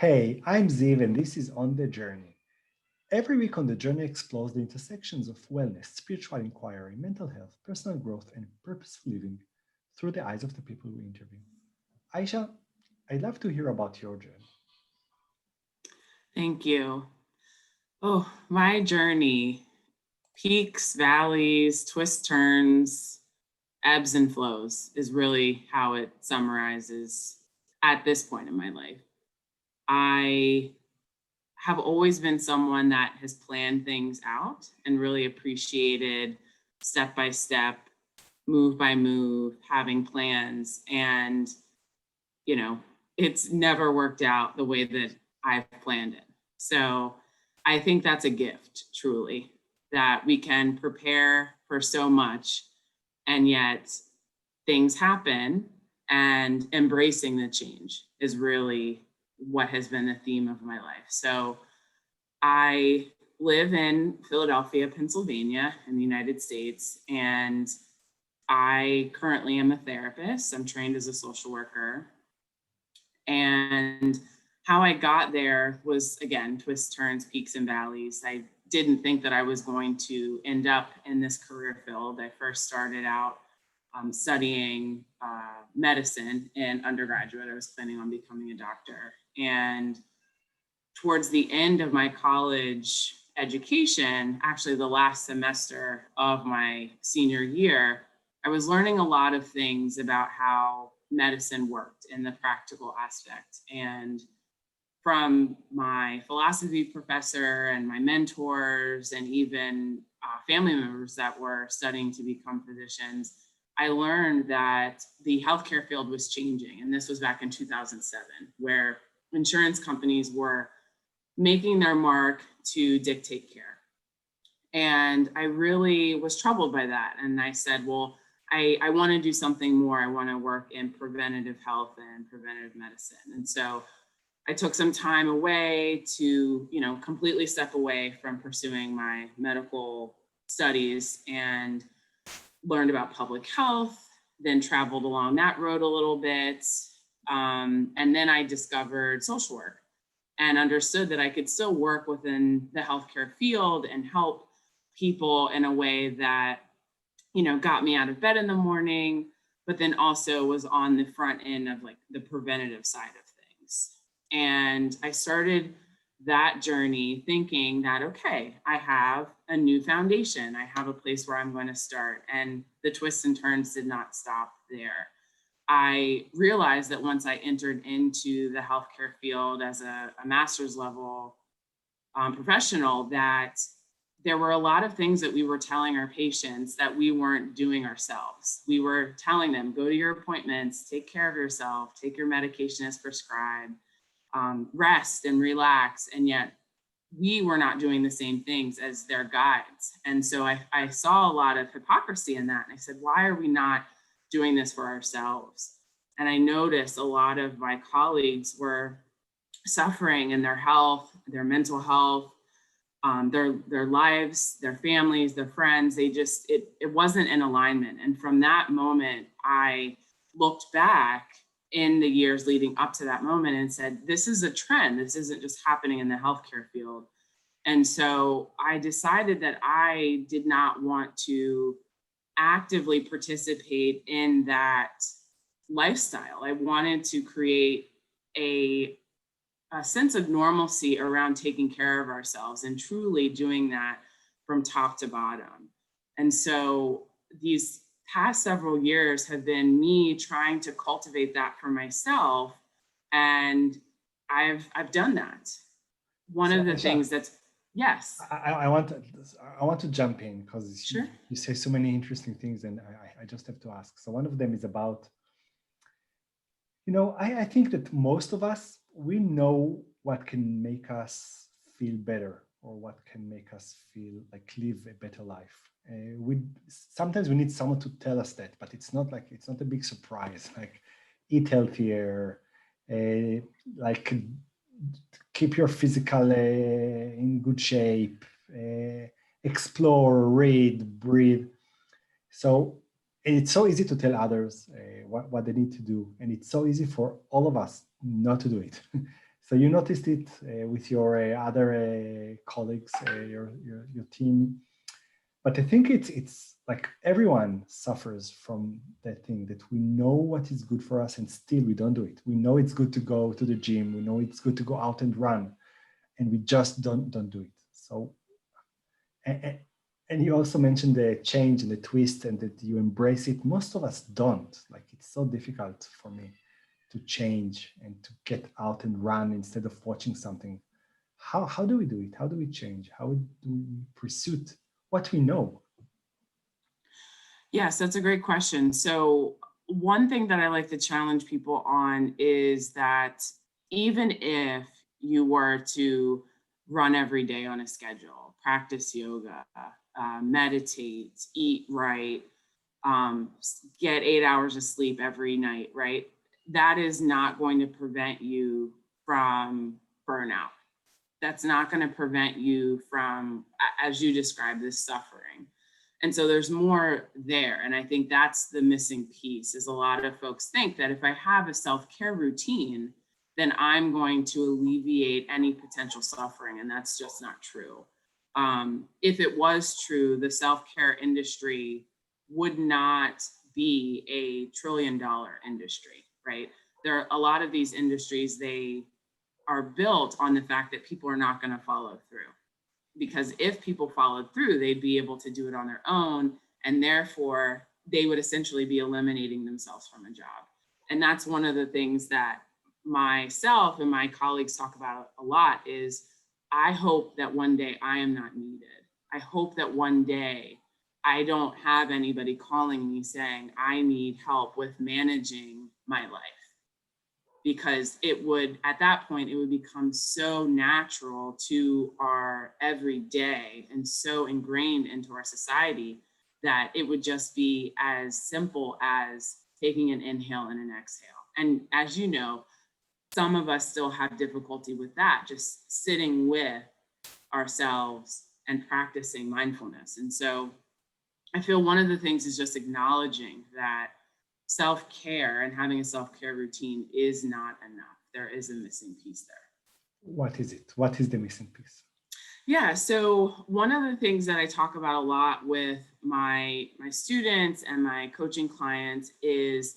Hey, I'm Ziv, and this is On the Journey. Every week on the journey explores the intersections of wellness, spiritual inquiry, mental health, personal growth, and purposeful living through the eyes of the people we interview. Aisha, I'd love to hear about your journey. Thank you. Oh, my journey, peaks, valleys, twists, turns, ebbs and flows is really how it summarizes at this point in my life. I have always been someone that has planned things out and really appreciated step by step, move by move, having plans. And, you know, it's never worked out the way that I've planned it. So I think that's a gift, truly, that we can prepare for so much and yet things happen, and embracing the change is really what has been the theme of my life. So I live in Philadelphia, Pennsylvania, in the United States, and I currently am a therapist. I'm trained as a social worker. And how I got there was, again, twists, turns, peaks, and valleys. I didn't think that I was going to end up in this career field. I first started out studying medicine in undergraduate. I was planning on becoming a doctor. And towards the end of my college education, actually the last semester of my senior year, I was learning a lot of things about how medicine worked in the practical aspect. And from my philosophy professor and my mentors, and even family members that were studying to become physicians, I learned that the healthcare field was changing. And this was back in 2007, where insurance companies were making their mark to dictate care. And I really was troubled by that. And I said, well, I want to do something more. I want to work in preventative health and preventative medicine. And so I took some time away to, completely step away from pursuing my medical studies and learned about public health, then traveled along that road a little bit. And then I discovered social work and understood that I could still work within the healthcare field and help people in a way that, got me out of bed in the morning, but then also was on the front end of like the preventative side of things. And I started that journey thinking that, okay, I have a new foundation. I have a place where I'm going to start. And the twists and turns did not stop there. I realized that once I entered into the healthcare field as a master's level professional, that there were a lot of things that we were telling our patients that we weren't doing ourselves. We were telling them, go to your appointments, take care of yourself, take your medication as prescribed, rest and relax. And yet we were not doing the same things as their guides. And so I saw a lot of hypocrisy in that. And I said, why are we not doing this for ourselves? And I noticed a lot of my colleagues were suffering in their health, their mental health, their lives, their families, their friends. It wasn't in alignment. And from that moment, I looked back in the years leading up to that moment and said, this is a trend. This isn't just happening in the healthcare field. And so I decided that I did not want to actively participate in that lifestyle. I wanted to create a sense of normalcy around taking care of ourselves and truly doing that from top to bottom. And so these past several years have been me trying to cultivate that for myself. And I've done that. One So, of the Aisha, things that's, yes. I want to jump in because Sure. you say so many interesting things, and I just have to ask. So one of them is about, I think that most of us, we know what can make us feel better or what can make us feel like live a better life. We sometimes we need someone to tell us that, but it's not a big surprise. Like eat healthier, uh, like keep your physical in good shape, explore, read, breathe. So it's so easy to tell others what they need to do. And it's so easy for all of us not to do it. So you noticed it with your other colleagues, your team. But I think it's like everyone suffers from that thing that we know what is good for us and still we don't do it. We know it's good to go to the gym. We know it's good to go out and run, and we just don't do it. So, and you also mentioned the change and the twist and that you embrace it. Most of us don't. Like it's so difficult for me to change and to get out and run instead of watching something. How do we do it? How do we change? How do we pursue what we know? Yes, that's a great question. So one thing that I like to challenge people on is that even if you were to run every day on a schedule, practice yoga, meditate, eat right, get 8 hours of sleep every night, right? That is not going to prevent you from burnout. That's not going to prevent you from, as you described, this suffering. And so there's more there. And I think that's the missing piece is a lot of folks think that if I have a self-care routine, then I'm going to alleviate any potential suffering. And that's just not true. If it was true, the self-care industry would not be a $1 trillion industry, right? There are a lot of these industries, they are built on the fact that people are not going to follow through. Because if people followed through, they'd be able to do it on their own. And therefore, they would essentially be eliminating themselves from a job. And that's one of the things that myself and my colleagues talk about a lot is I hope that one day I am not needed. I hope that one day I don't have anybody calling me saying I need help with managing my life. Because it would, at that point, it would become so natural to our everyday and so ingrained into our society that it would just be as simple as taking an inhale and an exhale. And as you know, some of us still have difficulty with that, just sitting with ourselves and practicing mindfulness. And so I feel one of the things is just acknowledging that self-care and having a self-care routine is not enough. There is a missing piece there. What is it? What is the missing piece? Yeah, so one of the things that I talk about a lot with my students and my coaching clients is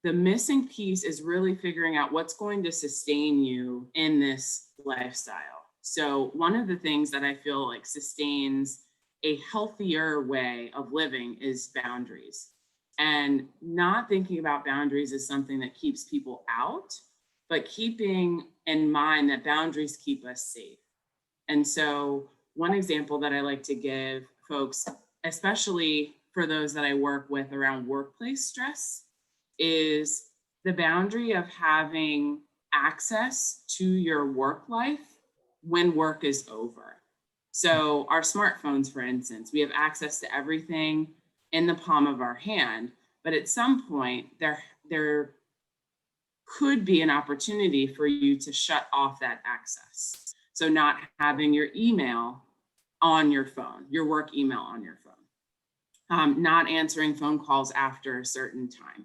the missing piece is really figuring out what's going to sustain you in this lifestyle. So one of the things that I feel like sustains a healthier way of living is boundaries. And not thinking about boundaries as something that keeps people out, but keeping in mind that boundaries keep us safe. And so one example that I like to give folks, especially for those that I work with around workplace stress, is the boundary of having access to your work life when work is over. So our smartphones, for instance, we have access to everything in the palm of our hand, but at some point there could be an opportunity for you to shut off that access. So not having your email on your phone, your work email on your phone, not answering phone calls after a certain time,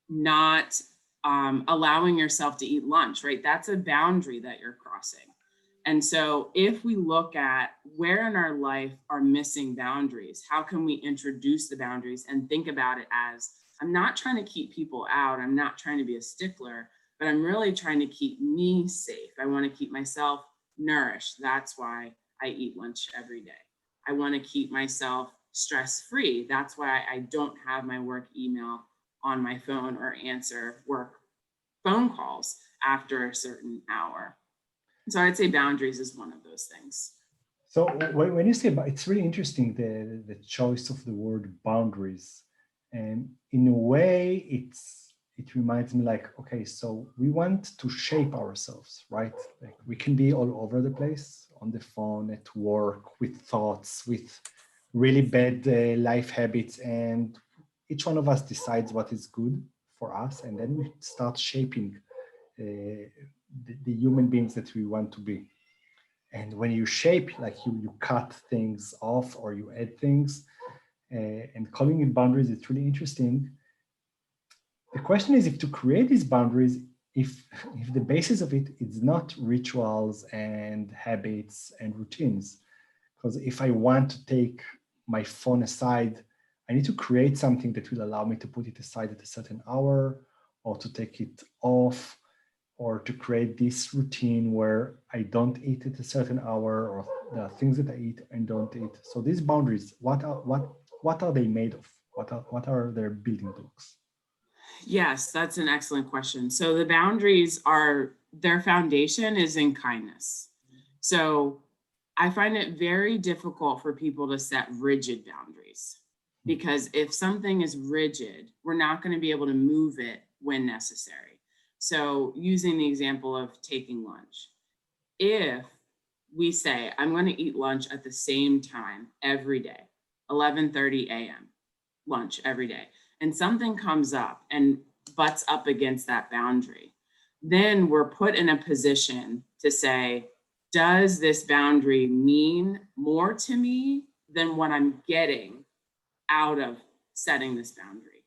not allowing yourself to eat lunch, right? That's a boundary that you're crossing. And so if we look at where in our life are missing boundaries, how can we introduce the boundaries and think about it as, I'm not trying to keep people out. I'm not trying to be a stickler, but I'm really trying to keep me safe. I want to keep myself nourished. That's why I eat lunch every day. I want to keep myself stress-free. That's why I don't have my work email on my phone or answer work phone calls after a certain hour. So I'd say boundaries is one of those things. So when you say, it's really interesting, the choice of the word boundaries. And in a way, it reminds me like, okay, so we want to shape ourselves, right? Like we can be all over the place on the phone, at work, with thoughts, with really bad life habits. And each one of us decides what is good for us. And then we start shaping the human beings that we want to be. And when you shape, like you cut things off or you add things, and calling it boundaries, it's really interesting. The question is if to create these boundaries, if the basis of it is not rituals and habits and routines, because if I want to take my phone aside, I need to create something that will allow me to put it aside at a certain hour, or to take it off, or to create this routine where I don't eat at a certain hour, or the things that I eat and don't eat. So these boundaries, what are they made of? What are their building blocks? Yes, that's an excellent question. So the boundaries are, their foundation is in kindness. So I find it very difficult for people to set rigid boundaries, because if something is rigid, we're not going to be able to move it when necessary. So using the example of taking lunch, if we say, I'm going to eat lunch at the same time every day, 11:30 a.m., lunch every day, and something comes up and butts up against that boundary, then we're put in a position to say, does this boundary mean more to me than what I'm getting out of setting this boundary?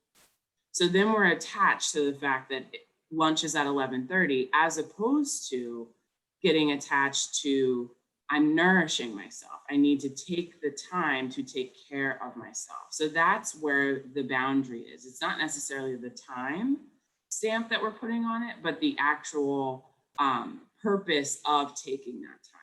So then we're attached to the fact that lunch is at 11:30, as opposed to getting attached to, I'm nourishing myself. I need to take the time to take care of myself. So that's where the boundary is. It's not necessarily the time stamp that we're putting on it, but the actual purpose of taking that time.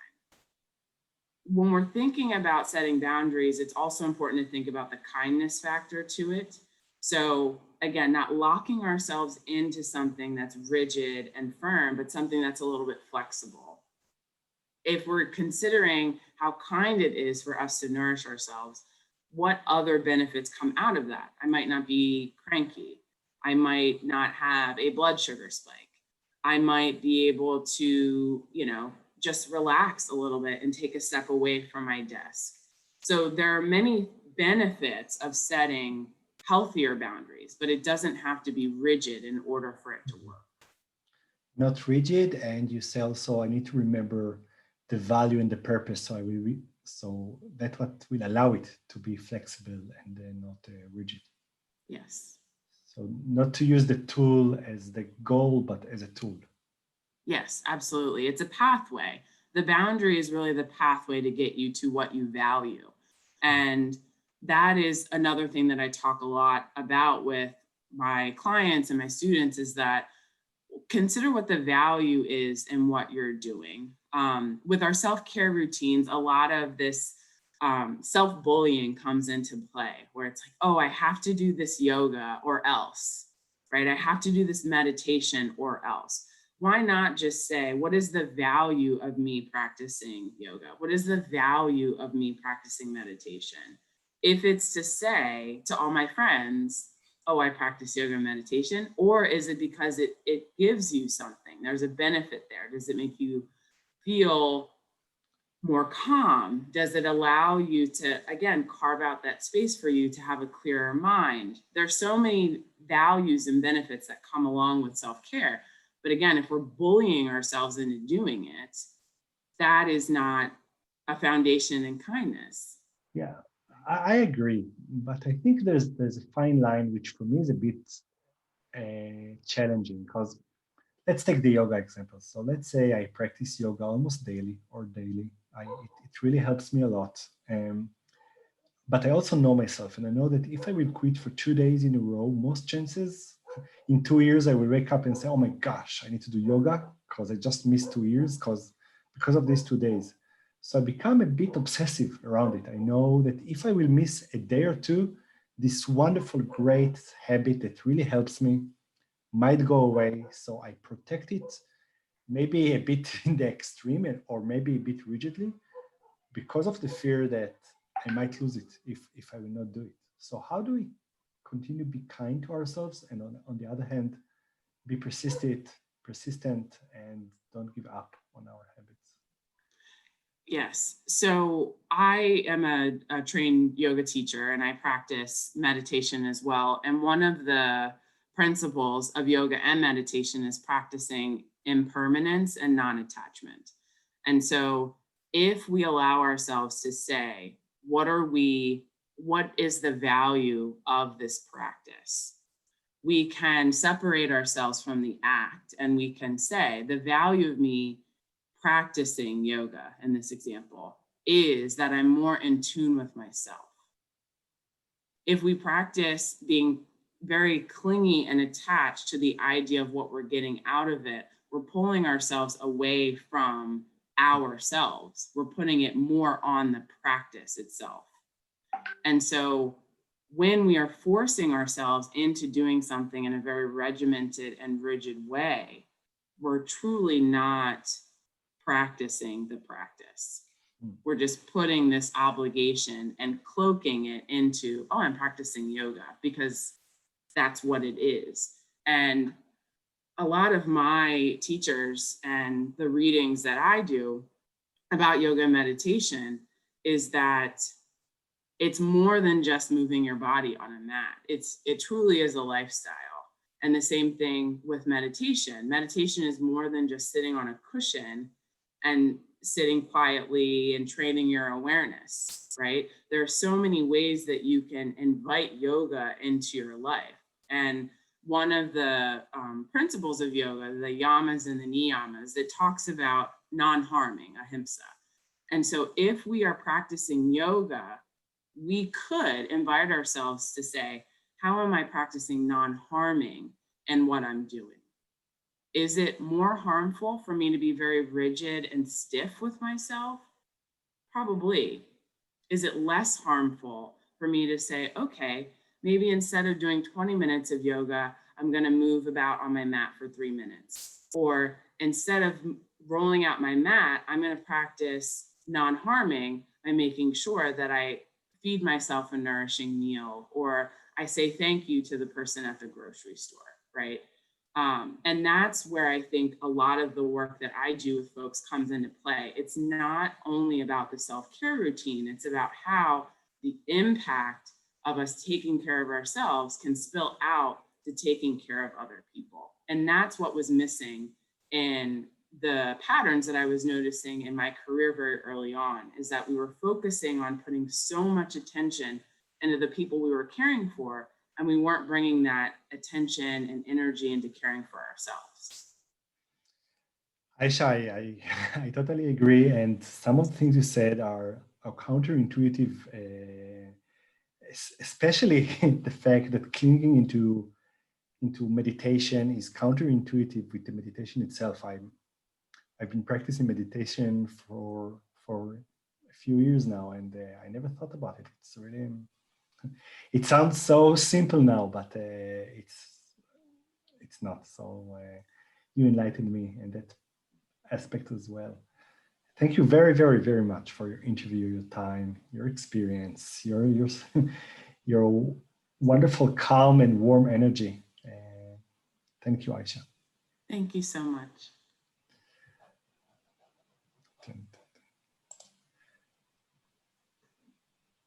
When we're thinking about setting boundaries, it's also important to think about the kindness factor to it. So again, not locking ourselves into something that's rigid and firm, but something that's a little bit flexible. If we're considering how kind it is for us to nourish ourselves, what other benefits come out of that? I might not be cranky. I might not have a blood sugar spike. I might be able to, just relax a little bit and take a step away from my desk. So there are many benefits of setting healthier boundaries, but it doesn't have to be rigid in order for it to work. Not rigid, and you say also I need to remember the value and the purpose. So so that's what will allow it to be flexible and not rigid. Yes. So not to use the tool as the goal, but as a tool. Yes, absolutely. It's a pathway. The boundary is really the pathway to get you to what you value. And that is another thing that I talk a lot about with my clients and my students, is that consider what the value is in what you're doing. With our self-care routines, a lot of this self-bullying comes into play, where it's like, oh, I have to do this yoga or else, right? I have to do this meditation or else. Why not just say, what is the value of me practicing yoga? What is the value of me practicing meditation? If it's to say to all my friends, oh, I practice yoga and meditation, or is it because it gives you something? There's a benefit there. Does it make you feel more calm? Does it allow you to, again, carve out that space for you to have a clearer mind? There's so many values and benefits that come along with self-care. But again, if we're bullying ourselves into doing it, that is not a foundation in kindness. Yeah, I agree, but I think there's a fine line which for me is a bit challenging, because let's take the yoga example. So let's say I practice yoga almost daily or daily. It really helps me a lot. But I also know myself, and I know that if I will quit for 2 days in a row, most chances in 2 years I will wake up and say, "Oh my gosh, I need to do yoga because I just missed 2 years because of these 2 days." So I become a bit obsessive around it. I know that if I will miss a day or two, this wonderful, great habit that really helps me might go away. So I protect it, maybe a bit in the extreme, or maybe a bit rigidly, because of the fear that I might lose it if I will not do it. So how do we continue to be kind to ourselves, and on the other hand, be persistent and don't give up on our habits? Yes. So I am a trained yoga teacher, and I practice meditation as well. And one of the principles of yoga and meditation is practicing impermanence and non-attachment. And so if we allow ourselves to say, what is the value of this practice? we can separate ourselves from the act, and we can say the value of me practicing yoga in this example is that I'm more in tune with myself. If we practice being very clingy and attached to the idea of what we're getting out of it, we're pulling ourselves away from ourselves. We're putting it more on the practice itself. And so when we are forcing ourselves into doing something in a very regimented and rigid way, we're truly not practicing the practice. We're just putting this obligation and cloaking it into, oh, I'm practicing yoga, because that's what it is. And a lot of my teachers and the readings that I do about yoga and meditation is that it's more than just moving your body on a mat. It truly is a lifestyle. And the same thing with meditation. Meditation is more than just sitting on a cushion and sitting quietly and training your awareness, right? There are so many ways that you can invite yoga into your life. And one of the principles of yoga, the yamas and the niyamas, that talks about non-harming, ahimsa. And so if we are practicing yoga, we could invite ourselves to say, how am I practicing non-harming in what I'm doing? Is it more harmful for me to be very rigid and stiff with myself? Probably. Is it less harmful for me to say, okay, maybe instead of doing 20 minutes of yoga, I'm going to move about on my mat for 3 minutes? Or instead of rolling out my mat, I'm going to practice non-harming by making sure that I feed myself a nourishing meal, or I say thank you to the person at the grocery store, right? And that's where I think a lot of the work that I do with folks comes into play. It's not only about the self-care routine, it's about how the impact of us taking care of ourselves can spill out to taking care of other people. And that's what was missing in the patterns that I was noticing in my career very early on, is that we were focusing on putting so much attention into the people we were caring for, and we weren't bringing that attention and energy into caring for ourselves. Aisha, I totally agree. And some of the things you said are counterintuitive, especially the fact that clinging into meditation is counterintuitive with the meditation itself. I've been practicing meditation for a few years now, and I never thought about it. It's really, it sounds so simple now, but it's not. So you enlightened me in that aspect as well. Thank you very, very, very much for your interview, your time, your experience, your wonderful, calm and warm energy. Thank you, Aisha. Thank you so much.